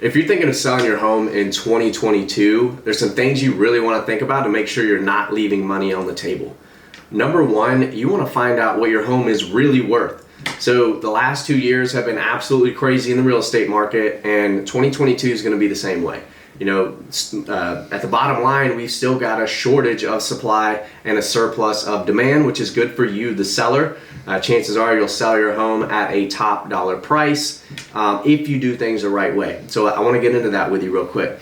If you're thinking of selling your home in 2022, there's some things you really want to think about to make sure you're not leaving money on the table. Number one, you want to find out what your home is really worth. So the last 2 years have been absolutely crazy in the real estate market, and 2022 is going to be the same way. You know, at the bottom line, we've still got a shortage of supply and a surplus of demand, which is good for you, the seller. Chances are you'll sell your home at a top dollar price if you do things the right way. So I want to get into that with you real quick.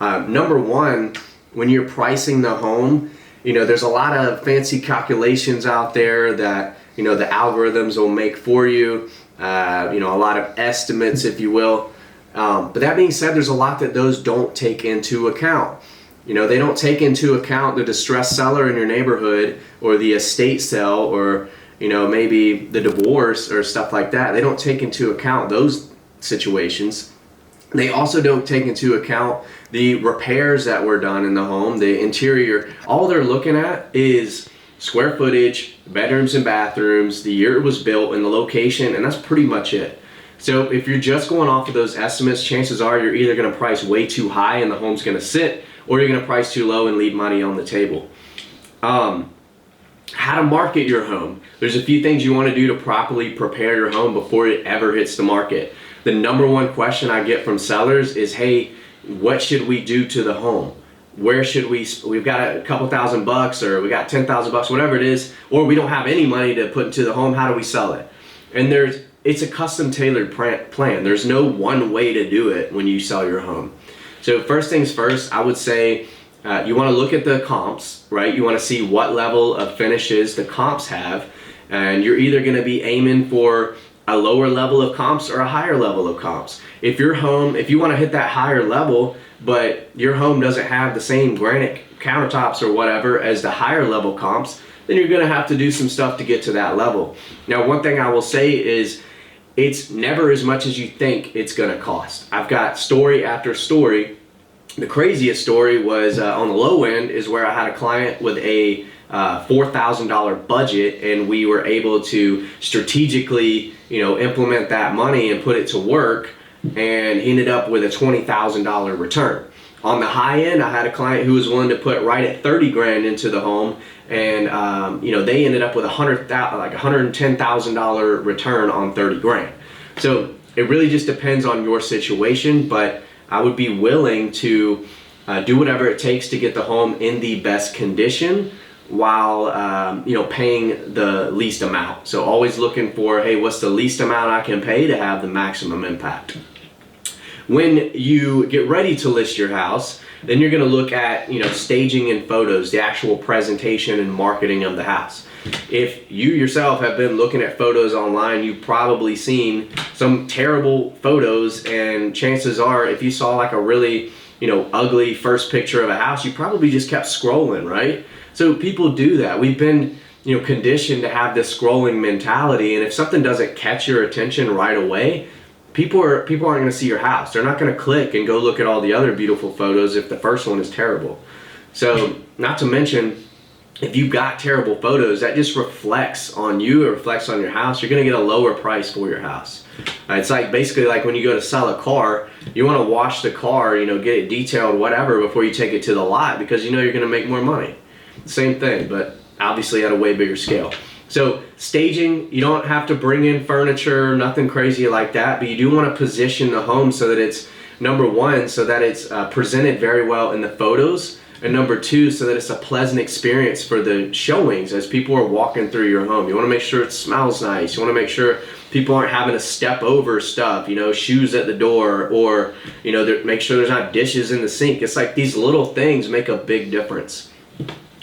Number one, when you're pricing the home, you know, there's a lot of fancy calculations out there that, you know, the algorithms will make for you, you know, a lot of estimates, if you will. But that being said, there's a lot that those don't take into account. You know, they don't take into account the distressed seller in your neighborhood or the estate sale or, you know, maybe the divorce or stuff like that. They don't take into account those situations. They also don't take into account the repairs that were done in the home, the interior. All they're looking at is square footage, bedrooms and bathrooms, the year it was built, and the location, and that's pretty much it. So if you're just going off of those estimates, chances are you're either going to price way too high and the home's going to sit, or you're going to price too low and leave money on the table. How to market your home. There's a few things you want to do to properly prepare your home before it ever hits the market. The number one question I get from sellers is, hey, what should we do to the home? Where should we've got a couple $1,000 or we got $10,000, whatever it is, or we don't have any money to put into the home, how do we sell it? And it's a custom tailored plan. There's no one way to do it when you sell your home. So first things first, I would say you want to look at the comps, right? You want to see what level of finishes the comps have, and you're either going to be aiming for a lower level of comps or a higher level of comps. If you want to hit that higher level, but your home doesn't have the same granite countertops or whatever as the higher level comps, then you're going to have to do some stuff to get to that level. Now, one thing I will say is it's never as much as you think it's going to cost. I've got story after story. The craziest story was on the low end is where I had a client with a $4,000 budget, and we were able to strategically, you know, implement that money and put it to work, and he ended up with a $20,000 return. On the high end, I had a client who was willing to put right at 30 grand into the home, and you know, they ended up with $110,000 return on 30 grand. So it really just depends on your situation, but I would be willing to do whatever it takes to get the home in the best condition while you know, paying the least amount. So always looking for, hey, what's the least amount I can pay to have the maximum impact? When you get ready to list your house, then you're going to look at, you know, staging and photos, the actual presentation and marketing of the house. If you yourself have been looking at photos online, you've probably seen some terrible photos, and chances are if you saw like a really, you know, ugly first picture of a house, you probably just kept scrolling, right? So people do that. We've been, you know, conditioned to have this scrolling mentality, and if something doesn't catch your attention right away, people aren't going to see your house. They're not going to click and go look at all the other beautiful photos if the first one is terrible. So not to mention, if you've got terrible photos, that just reflects on you, it reflects on your house. You're going to get a lower price for your house. It's like basically like when you go to sell a car, you want to wash the car, you know, get it detailed, whatever, before you take it to the lot, because you know you're going to make more money. Same thing, but obviously at a way bigger scale. So staging, you don't have to bring in furniture, nothing crazy like that, but you do want to position the home so that it's, number one, so that it's presented very well in the photos, and number two, so that it's a pleasant experience for the showings as people are walking through your home. You want to make sure it smells nice. You want to make sure people aren't having to step over stuff, you know, shoes at the door, or, you know, make sure there's not dishes in the sink. It's like these little things make a big difference.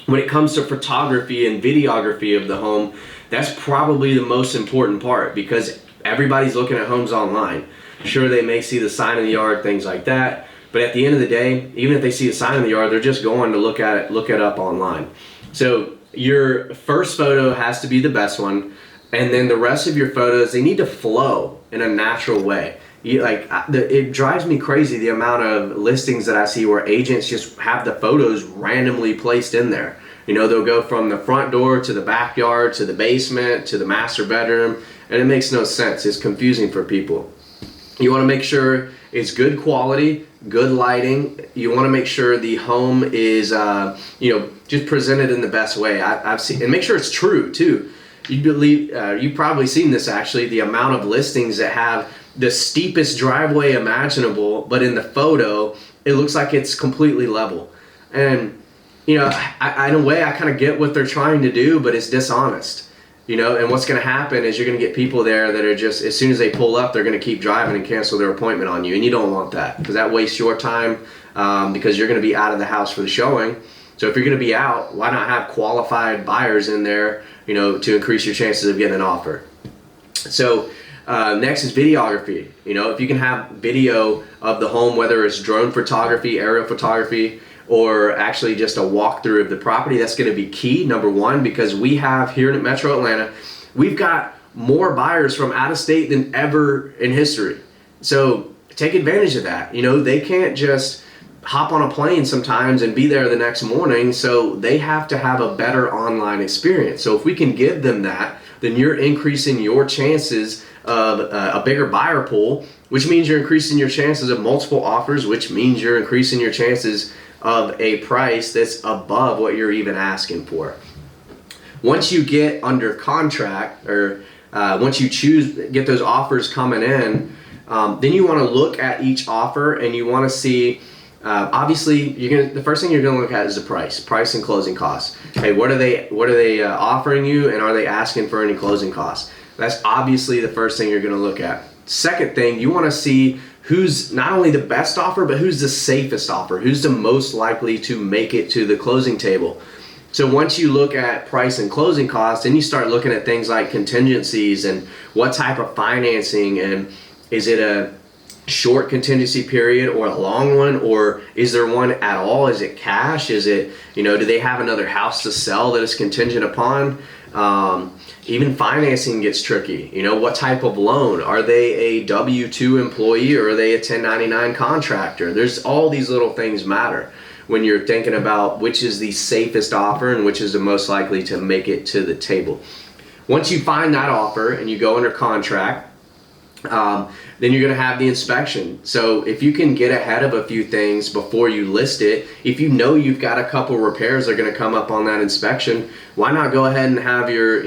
When it comes to photography and videography of the home, that's probably the most important part, because everybody's looking at homes online. Sure, they may see the sign in the yard, things like that, but at the end of the day, even if they see a sign in the yard, they're just going to look it up online. So your first photo has to be the best one, and then the rest of your photos, they need to flow in a natural way. It drives me crazy the amount of listings that I see where agents just have the photos randomly placed in there. You know, they'll go from the front door to the backyard to the basement to the master bedroom, and it makes no sense. It's confusing for people. You want to make sure is good quality, good lighting. You want to make sure the home is, just presented in the best way. I've seen, and make sure it's true too. You've probably seen this actually, the amount of listings that have the steepest driveway imaginable, but in the photo, it looks like it's completely level. And, in a way, I kind of get what they're trying to do, but it's dishonest. And what's going to happen is you're going to get people there that are just, as soon as they pull up, they're going to keep driving and cancel their appointment on you. And you don't want that, because that wastes your time, because you're going to be out of the house for the showing. So if you're going to be out, why not have qualified buyers in there, to increase your chances of getting an offer? So next is videography. If you can have video of the home, whether it's drone photography, aerial photography, or actually just a walkthrough of the property, that's going to be key, number one, because we have here in Metro Atlanta, we've got more buyers from out of state than ever in history. So take advantage of that. They can't just hop on a plane sometimes and be there the next morning, so they have to have a better online experience. So if we can give them that, then you're increasing your chances of a bigger buyer pool, which means you're increasing your chances of multiple offers, which means you're increasing your chances of a price that's above what you're even asking for. Once you get under contract, or once you get those offers coming in, then you want to look at each offer, and you want to see, obviously, the first thing you're going to look at is the price and closing costs. Hey, what are they offering you, and are they asking for any closing costs? That's obviously the first thing you're going to look at. Second thing, you want to see who's not only the best offer, but who's the safest offer, who's the most likely to make it to the closing table. So once you look at price and closing costs, then you start looking at things like contingencies and what type of financing, and is it a short contingency period or a long one, or is there one at all? Is it cash? Is it, do they have another house to sell that is contingent upon? Even financing gets tricky. What type of loan? Are they a W-2 employee, or are they a 1099 contractor? There's all these little things matter when you're thinking about which is the safest offer and which is the most likely to make it to the table. Once you find that offer and you go under contract, then you're going to have the inspection. So if you can get ahead of a few things before you list it, if you've got a couple repairs that are going to come up on that inspection, why not go ahead and have your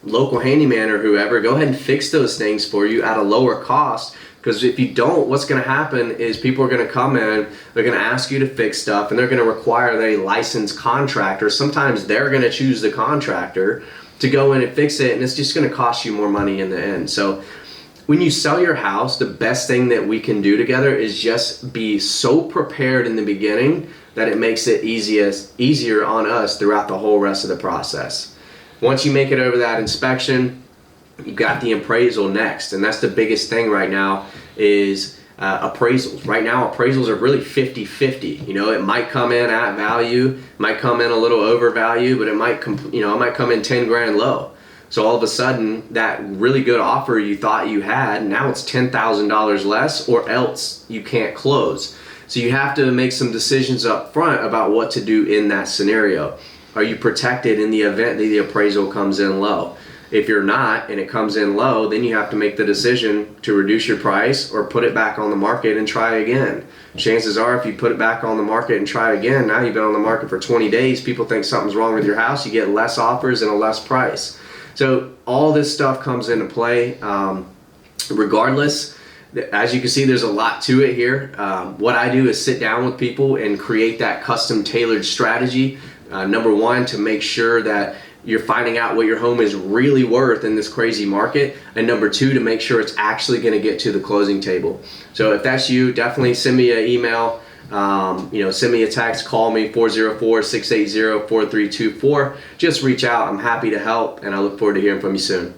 local handyman or whoever go ahead and fix those things for you at a lower cost? Because if you don't, what's going to happen is people are going to come in, they're going to ask you to fix stuff, and they're going to require a licensed contractor. Sometimes they're going to choose the contractor to go in and fix it, and it's just going to cost you more money in the end. So when you sell your house, the best thing that we can do together is just be so prepared in the beginning that it makes it easier on us throughout the whole rest of the process. Once you make it over that inspection, you've got the appraisal next, and that's the biggest thing right now is appraisals. Right now, appraisals are really 50-50. It might come in at value, might come in a little over value, but it might come in 10 grand low. So all of a sudden, that really good offer you thought you had, now it's $10,000 less, or else you can't close. So you have to make some decisions up front about what to do in that scenario. Are you protected in the event that the appraisal comes in low? If you're not, and it comes in low, then you have to make the decision to reduce your price or put it back on the market and try again. Chances are, if you put it back on the market and try again, now you've been on the market for 20 days, people think something's wrong with your house, you get less offers and a less price. So all this stuff comes into play. Regardless, as you can see, there's a lot to it here. What I do is sit down with people and create that custom tailored strategy. Number one, to make sure that you're finding out what your home is really worth in this crazy market. And number two, to make sure it's actually going to get to the closing table. So if that's you, definitely send me an email. Send me a text, call me 404-680-4324. Just reach out. I'm happy to help, and I look forward to hearing from you soon.